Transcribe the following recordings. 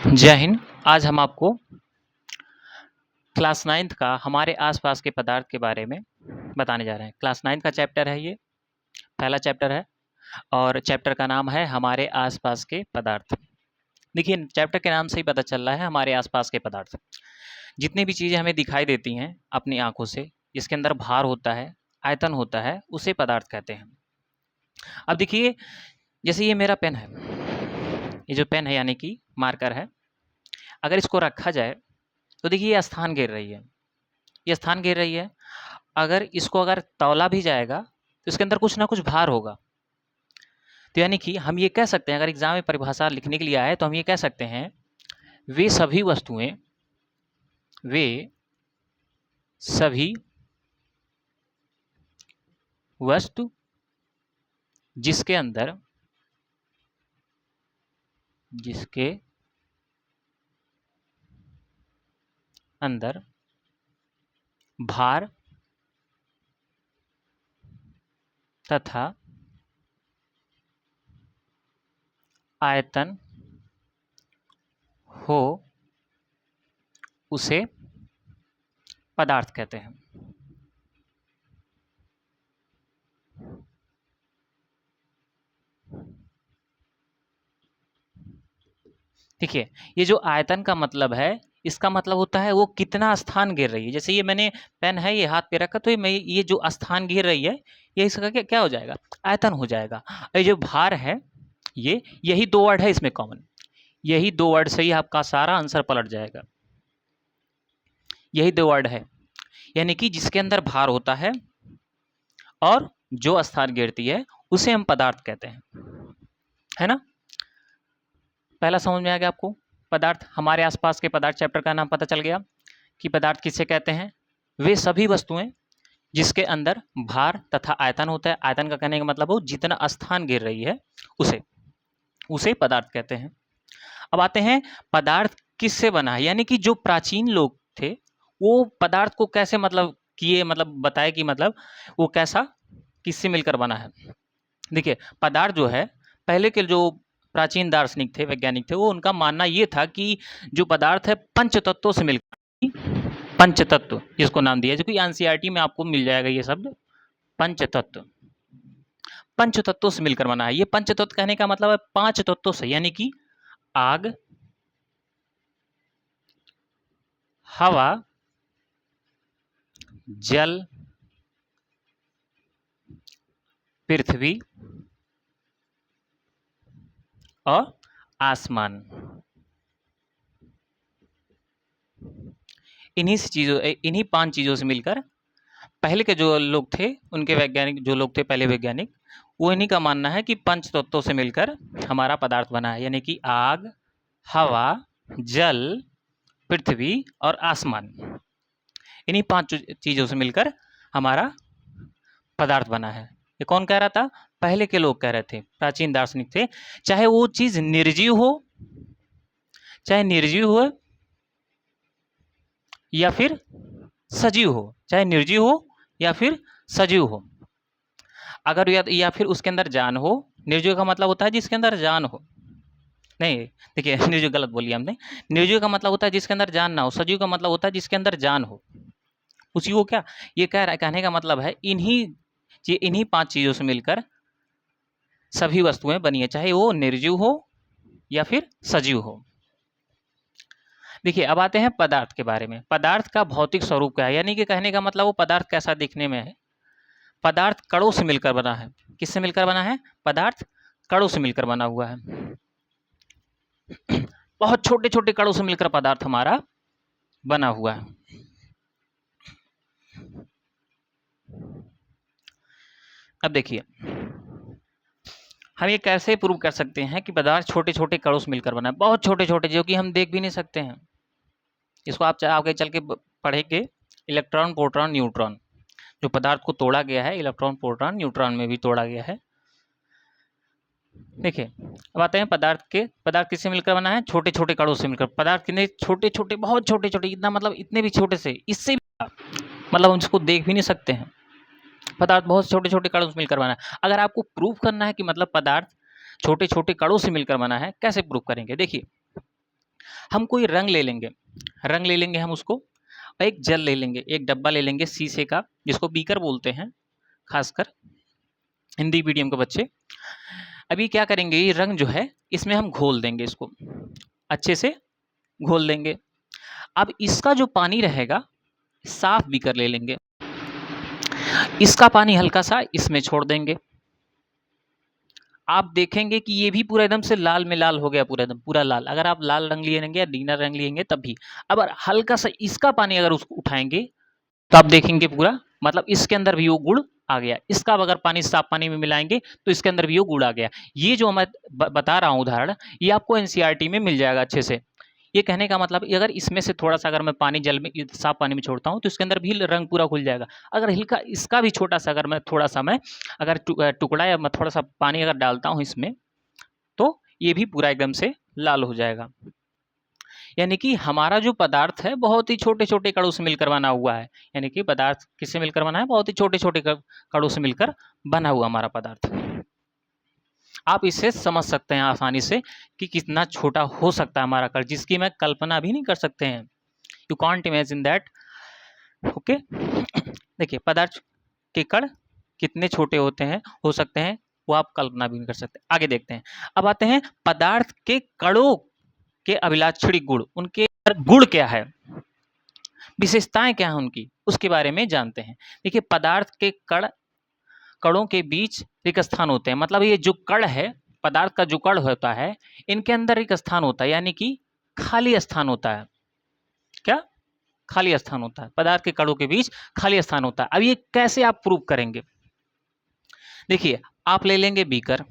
जय हिंद। आज हम आपको क्लास 9th का हमारे आसपास के पदार्थ के बारे में बताने जा रहे हैं। क्लास 9th का चैप्टर है, ये पहला चैप्टर है और चैप्टर का नाम है हमारे आसपास के पदार्थ। देखिए, चैप्टर के नाम से ही पता चल रहा है हमारे आसपास के पदार्थ। जितनी भी चीज़ें हमें दिखाई देती हैं अपनी आंखों से, जिसके अंदर भार होता है, आयतन होता है, उसे पदार्थ कहते हैं। अब देखिए, जैसे ये मेरा पेन है, ये जो पेन है यानी कि मार्कर है, अगर इसको रखा जाए तो देखिए ये स्थान घेर रही है, ये स्थान घेर रही है। अगर इसको तौला भी जाएगा तो इसके अंदर कुछ ना कुछ भार होगा। तो यानी कि हम ये कह सकते हैं, अगर एग्जाम में परिभाषा लिखने के लिए आए तो हम ये कह सकते हैं, वे सभी वस्तु जिसके अंदर भार तथा आयतन हो, उसे पदार्थ कहते हैं। देखिए, ये जो आयतन का मतलब है, इसका मतलब होता है वो कितना स्थान घेर रही है। जैसे ये मैंने पेन है, ये हाथ पे रखा, तो ये जो स्थान घेर रही है, ये इसका क्या हो जाएगा? आयतन हो जाएगा। ये जो भार है, यही दो वर्ड है इसमें कॉमन, यही दो वर्ड से ही आपका सारा आंसर पलट जाएगा। यही दो वर्ड है, यानी कि जिसके अंदर भार होता है और जो स्थान घेरती है, उसे हम पदार्थ कहते हैं, है ना। पहला समझ में आ गया आपको? पदार्थ, हमारे आसपास के पदार्थ चैप्टर का नाम पता चल गया कि पदार्थ किसे कहते हैं। वे सभी वस्तुएं जिसके अंदर भार तथा आयतन होता है। आयतन का कहने का मतलब हो जितना स्थान घेर रही है, उसे पदार्थ कहते हैं। अब आते हैं, पदार्थ किससे बना है, यानी कि जो प्राचीन लोग थे वो पदार्थ को कैसे बताए कि वो कैसा, किससे मिलकर बना है। देखिए, पदार्थ जो है, पहले के जो प्राचीन दार्शनिक थे, वैज्ञानिक थे, वो उनका मानना ये था कि जो पदार्थ है पंच तत्वों से मिलकर, पंच तत्व जिसको नाम दिया, जो कि एनसीईआरटी में आपको मिल जाएगा ये शब्द, पंच तत्व। पंच तत्वों से मिलकर बना है। ये पंच तत्व कहने का मतलब है 5 तत्वों से, यानी कि आग, हवा, जल, पृथ्वी और आसमान। इन्हीं 5 चीजों से मिलकर पहले के जो लोग थे, उनके वैज्ञानिक जो लोग थे, पहले वैज्ञानिक, वो इन्हीं का मानना है कि पंच तत्वों से मिलकर हमारा पदार्थ बना है, यानी कि आग, हवा, जल, पृथ्वी और आसमान। इन्हीं 5 चीजों से मिलकर हमारा पदार्थ बना है। ये कौन कह रहा था? पहले के लोग कह रहे थे, प्राचीन दार्शनिक थे। चाहे वो चीज निर्जीव हो या फिर सजीव हो, चाहे निर्जीव हो या फिर सजीव हो, अगर या फिर उसके अंदर जान हो। निर्जीव का मतलब होता है जिसके अंदर जान हो, नहीं देखिए निर्जीव गलत बोलिए हमने। निर्जीव का मतलब होता है जिसके अंदर जान ना हो, सजीव का मतलब होता है जिसके अंदर जान हो। उसी को क्या ये कहने का मतलब है, इन्हीं 5 चीजों से मिलकर सभी वस्तुएं बनी है, चाहे वो निर्जीव हो या फिर सजीव हो। देखिए, अब आते हैं पदार्थ के बारे में। पदार्थ का भौतिक स्वरूप क्या है, यानी कि कहने का मतलब वो पदार्थ कैसा दिखने में है। पदार्थ कणों से मिलकर बना है। किससे मिलकर बना है? पदार्थ कणों से मिलकर बना हुआ है। बहुत छोटे छोटे कणों से मिलकर पदार्थ हमारा बना हुआ है। अब देखिए, हम ये कैसे प्रूव कर सकते हैं कि पदार्थ छोटे छोटे कणों से मिलकर बना है। बहुत छोटे छोटे, जो कि हम देख भी नहीं सकते हैं। इसको आप आगे चल के पढ़ेंगे, इलेक्ट्रॉन, प्रोटॉन, न्यूट्रॉन। जो पदार्थ को तोड़ा गया है, इलेक्ट्रॉन, प्रोटॉन, न्यूट्रॉन में भी तोड़ा गया है। देखिए, अब आते हैं पदार्थ किससे मिलकर बना है? छोटे छोटे कणों से मिलकर। पदार्थ कितने छोटे छोटे, बहुत छोटे छोटे, इतना मतलब इतने भी छोटे से, इससे भी मतलब हम इसको देख भी नहीं सकते हैं। पदार्थ बहुत छोटे छोटे कणों से मिलकर बना है। अगर आपको प्रूफ करना है कि पदार्थ छोटे छोटे कणों से मिलकर बना है, कैसे प्रूफ करेंगे? देखिए, हम कोई रंग ले लेंगे, रंग ले लेंगे हम उसको, और एक जल ले लेंगे, एक डब्बा ले लेंगे शीशे का, जिसको बीकर बोलते हैं खासकर हिंदी मीडियम के बच्चे। अभी क्या करेंगे, ये रंग जो है इसमें हम घोल देंगे, इसको अच्छे से घोल देंगे। अब इसका जो पानी रहेगा, साफ बीकर ले लेंगे, इसका पानी हल्का सा इसमें छोड़ देंगे। आप देखेंगे कि ये भी पूरा एकदम से लाल में लाल हो गया, पूरा एकदम पूरा लाल। अगर आप लाल रंग लेंगे या नीला रंग लेंगे तब भी। अब हल्का सा इसका पानी अगर उसको उठाएंगे तो आप देखेंगे पूरा, मतलब इसके अंदर भी वो गुड़ आ गया। इसका अगर पानी साफ पानी में मिलाएंगे तो इसके अंदर भी वो गुड़ आ गया। ये जो मैं बता रहा हूँ उदाहरण, ये आपको एनसीईआरटी में मिल जाएगा अच्छे से। ये कहने का मतलब, अगर इसमें से थोड़ा सा अगर मैं पानी जल में साफ पानी में छोड़ता हूँ तो इसके अंदर भी रंग पूरा खुल जाएगा। अगर हल्का इसका भी छोटा सा अगर मैं थोड़ा सा मैं अगर टुकड़ा या मैं थोड़ा सा पानी अगर डालता हूँ इसमें, तो ये भी पूरा एकदम से लाल हो जाएगा। यानी कि हमारा जो पदार्थ है बहुत ही छोटे छोटे कणों से मिलकर बना हुआ है। यानी कि पदार्थ किससे मिलकर बना है, बहुत ही छोटे छोटे कणों से मिलकर बना हुआ हमारा पदार्थ। आप इसे समझ सकते हैं आसानी से कि कितना छोटा हो सकता है हमारा कण, जिसकी मैं कल्पना भी नहीं कर सकते हैं। You can't imagine that. Okay, देखिए पदार्थ के कण कितने छोटे होते हैं, हो सकते हैं, वो आप कल्पना भी नहीं कर सकते। आगे देखते हैं। अब आते हैं पदार्थ के कणों के अभिलाक्षणिक गुण, उनके गुण क्या है, विशेषताएं क्या है उनकी, उसके बारे में जानते हैं। देखिए पदार्थ के कणों के बीच रिक्त स्थान होते हैं। मतलब ये जो कण है, पदार्थ का जो कण होता है, इनके अंदर रिक्त स्थान होता है, यानी कि खाली स्थान होता है। क्या खाली स्थान होता है, पदार्थ के कणों के बीच खाली स्थान होता है। अब ये कैसे आप प्रूव करेंगे, देखिए आप ले लेंगे बीकर,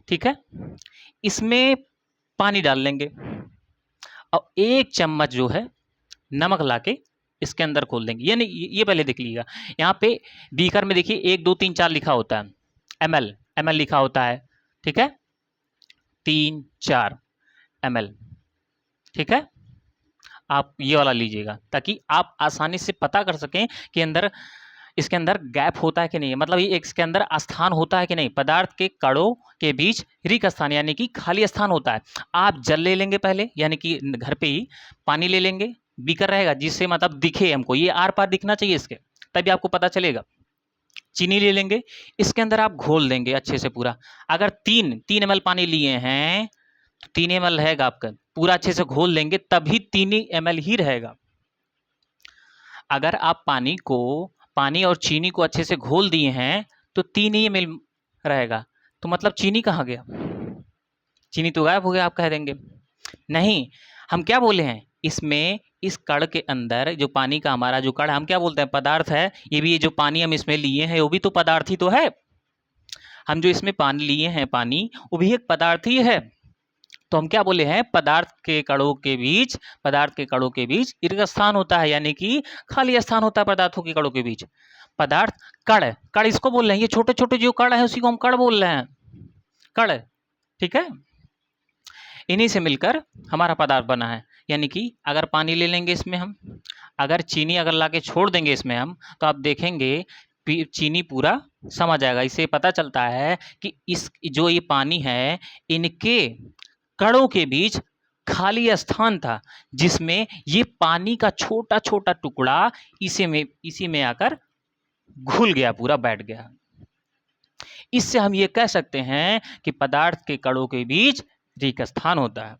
ठीक है, इसमें पानी डाल लेंगे और एक चम्मच जो है नमक लाके इसके अंदर खोल देंगे। यानी ये पहले देख लीजिएगा, यहाँ पे बीकर में देखिए 1 2 3 4 लिखा होता है, ml लिखा होता है, ठीक है, 3 4 ml, ठीक है। आप ये वाला लीजिएगा ताकि आप आसानी से पता कर सकें कि अंदर इसके अंदर गैप होता है कि नहीं, मतलब ये इसके अंदर स्थान होता है कि नहीं। पदार्थ के कणों के बीच रिक्त स्थान यानी कि खाली स्थान होता है। आप जल ले लेंगे पहले, यानी कि घर पे ही पानी ले लेंगे, बीकर रहेगा जिससे मतलब दिखे हमको, ये आर पार दिखना चाहिए इसके, तभी आपको पता चलेगा। चीनी ले लेंगे, इसके अंदर आप घोल देंगे अच्छे से पूरा। अगर 3 ml पानी लिए हैं तो 3 ml रहेगा आपका, पूरा अच्छे से घोल लेंगे तभी 3 ml ही रहेगा। अगर आप पानी और चीनी को अच्छे से घोल दिए हैं तो 3 ही ml रहेगा। तो मतलब चीनी कहाँ गया, चीनी तो गायब हो गया आप कह देंगे। नहीं, हम क्या बोले हैं, इसमें इस कण के अंदर जो पानी का हमारा जो कण हम क्या बोलते हैं, पदार्थ है। ये भी, ये जो पानी हम इसमें लिए हैं वो भी तो पदार्थ ही तो है। हम जो इसमें पानी लिए हैं, पानी वो भी एक पदार्थ ही है। तो हम क्या बोले हैं, पदार्थ के कणों के बीच रिक्त स्थान होता है, यानी कि खाली स्थान होता है पदार्थों के कणों के बीच। पदार्थ कण इसको बोल रहे हैं, ये छोटे छोटे जो कण है उसी को हम कण बोल रहे हैं, कण, ठीक है। इन्हीं से मिलकर हमारा पदार्थ बना है। यानी कि अगर पानी ले लेंगे इसमें हम, अगर चीनी अगर लाके छोड़ देंगे इसमें हम, तो आप देखेंगे चीनी पूरा समा जाएगा। इससे पता चलता है कि इस जो ये पानी है, इनके कणों के बीच खाली स्थान था, जिसमें ये पानी का छोटा छोटा टुकड़ा इसी में आकर घुल गया, पूरा बैठ गया। इससे हम ये कह सकते हैं कि पदार्थ के कणों के बीच रिक्त स्थान होता है,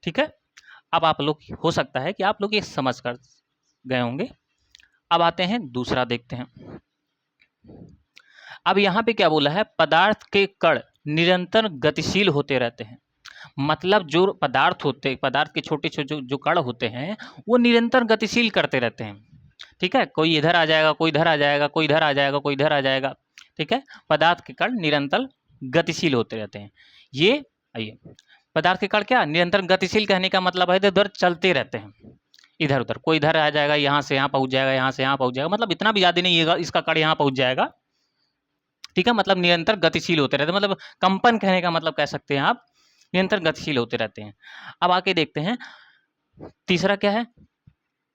ठीक है। अब आप लोग, हो सकता है कि आप लोग ये समझ कर गए होंगे। अब आते हैं दूसरा, देखते हैं। अब यहाँ पे क्या बोला है, पदार्थ के कण निरंतर गतिशील होते रहते हैं। मतलब जो पदार्थ के छोटे छोटे जो कण होते हैं वो निरंतर गतिशील करते रहते हैं, ठीक है। कोई इधर आ जाएगा, कोई इधर आ जाएगा, कोई इधर आ जाएगा, कोई इधर आ जाएगा, ठीक है। पदार्थ के कण निरंतर गतिशील होते रहते हैं। ये आइए, पदार्थ के कण क्या निरंतर गतिशील, कहने का मतलब है इधर उधर चलते रहते हैं, इधर उधर, कोई इधर आ जाएगा, यहाँ से यहाँ पहुंच जाएगा, यहाँ से यहाँ पहुंच जाएगा, मतलब इतना भी ज्यादा नहीं है, इसका कण यहाँ पहुंच जाएगा, ठीक है। मतलब निरंतर गतिशील होते रहते हैं, मतलब कंपन कहने का मतलब कह सकते हैं आप, निरंतर गतिशील होते रहते हैं। अब आके देखते हैं तीसरा क्या है,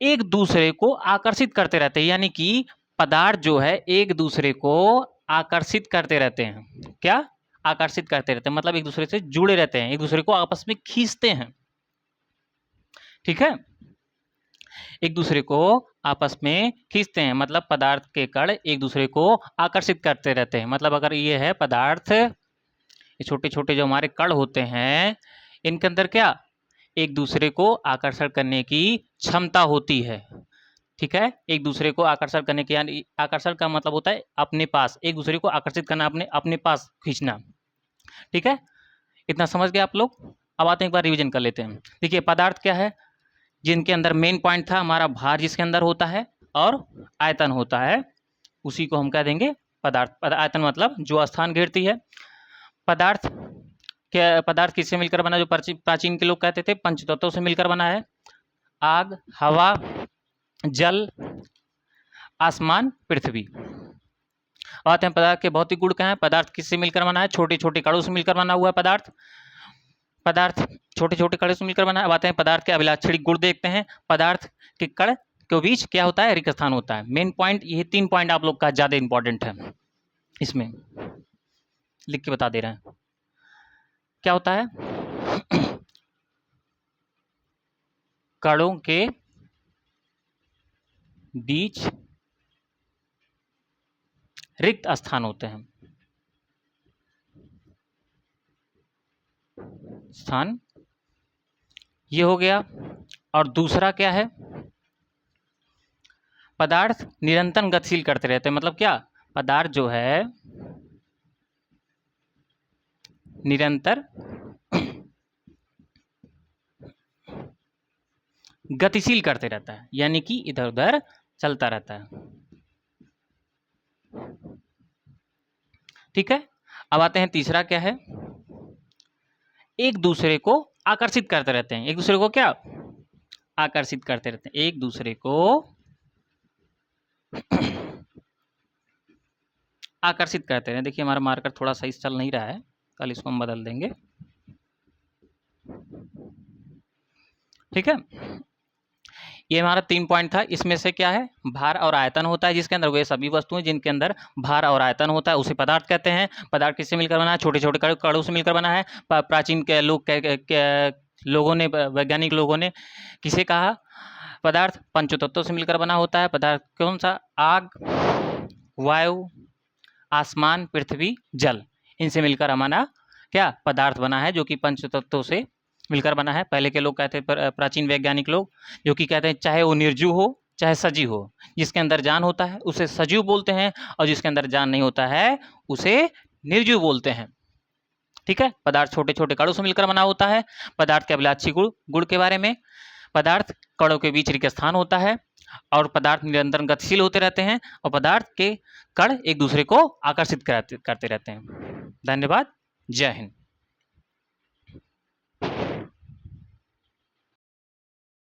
एक दूसरे को आकर्षित करते रहते हैं। यानी कि पदार्थ जो है एक दूसरे को आकर्षित करते रहते हैं। क्या आकर्षित करते रहते हैं, मतलब एक दूसरे से जुड़े रहते हैं, एक दूसरे को आपस में खींचते हैं। ठीक है, एक दूसरे को आपस में खींचते हैं, मतलब पदार्थ के कण एक दूसरे को आकर्षित करते रहते हैं। मतलब अगर ये है पदार्थ, ये छोटे छोटे जो हमारे कण होते हैं, इनके अंदर क्या एक दूसरे को आकर्षण करने की क्षमता होती है। ठीक है, एक दूसरे को आकर्षण करने की, यानी आकर्षण का मतलब होता है अपने पास, एक दूसरे को आकर्षित करना, अपने अपने पास खींचना। ठीक है, इतना समझ गए आप लोग। अब आते हैं, एक बार रिवीजन कर लेते हैं। देखिए पदार्थ क्या है, जिनके अंदर मेन पॉइंट था हमारा भार जिसके अंदर होता है और आयतन होता है, उसी को हम कह देंगे पदार्थ। आयतन मतलब जो स्थान घेरती है। पदार्थ पदार्थ किससे मिलकर बना, जो प्राचीन के लोग कहते थे पंचतत्वों से मिलकर बना है। आग, हवा, जल, आसमान, पृथ्वी। आते हैं पदार्थ के भौतिक गुण क्या है। पदार्थ किससे मिलकर बना है, छोटे छोटे कणों से मिलकर बना हुआ है पदार्थ। पदार्थ छोटे छोटे कणों से मिलकर बना है। अब आते हैं पदार्थ के अभिलाक्षणिक गुण देखते हैं। पदार्थ के कण के बीच क्या होता है, रिक्त स्थान होता है। मेन पॉइंट ये 3 पॉइंट आप लोग का ज्यादा इंपॉर्टेंट है, इसमें लिख के बता दे रहे हैं। क्या होता है, कणों के बीच रिक्त स्थान होते हैं, स्थान ये हो गया। और दूसरा क्या है, पदार्थ निरंतर गतिशील करते रहते हैं। मतलब क्या, पदार्थ जो है निरंतर गतिशील करते रहता है, यानी कि इधर उधर चलता रहता है। ठीक है, अब आते हैं तीसरा क्या है, एक दूसरे को आकर्षित करते रहते हैं। एक दूसरे को क्या आकर्षित करते रहते हैं, एक दूसरे को आकर्षित करते हैं। देखिए हमारा मार्कर थोड़ा सही चल नहीं रहा है, कल इसको हम बदल देंगे। ठीक है, ये हमारा 3 पॉइंट था। इसमें से क्या है, भार और आयतन होता है, जिसके अंदर वे सभी वस्तुएं जिनके अंदर भार और आयतन होता है उसे पदार्थ कहते हैं। पदार्थ किससे मिलकर बना है, छोटे छोटे कणों से मिलकर बना है। प्राचीन के लोगों ने, वैज्ञानिक लोगों ने किसे कहा, पदार्थ पंचतत्वों से मिलकर बना होता है। पदार्थ कौन सा, आग, वायु, आसमान, पृथ्वी, जल, इनसे मिलकर हमारा क्या पदार्थ बना है, जो कि पंचतत्वों से मिलकर बना है। पहले के लोग कहते हैं, प्राचीन वैज्ञानिक लोग, जो कि कहते हैं चाहे वो निर्जीव हो चाहे सजीव हो, जिसके अंदर जान होता है उसे सजीव बोलते हैं, और जिसके अंदर जान नहीं होता है उसे निर्जीव बोलते हैं। ठीक है, पदार्थ छोटे छोटे कणों से मिलकर बना होता है। पदार्थ के अभिलाक्षी गुण के बारे में, पदार्थ कणों के बीच रिक्त स्थान होता है, और पदार्थ निरंतर गतिशील होते रहते हैं, और पदार्थ के कण एक दूसरे को आकर्षित करते रहते हैं। धन्यवाद, जय हिंद।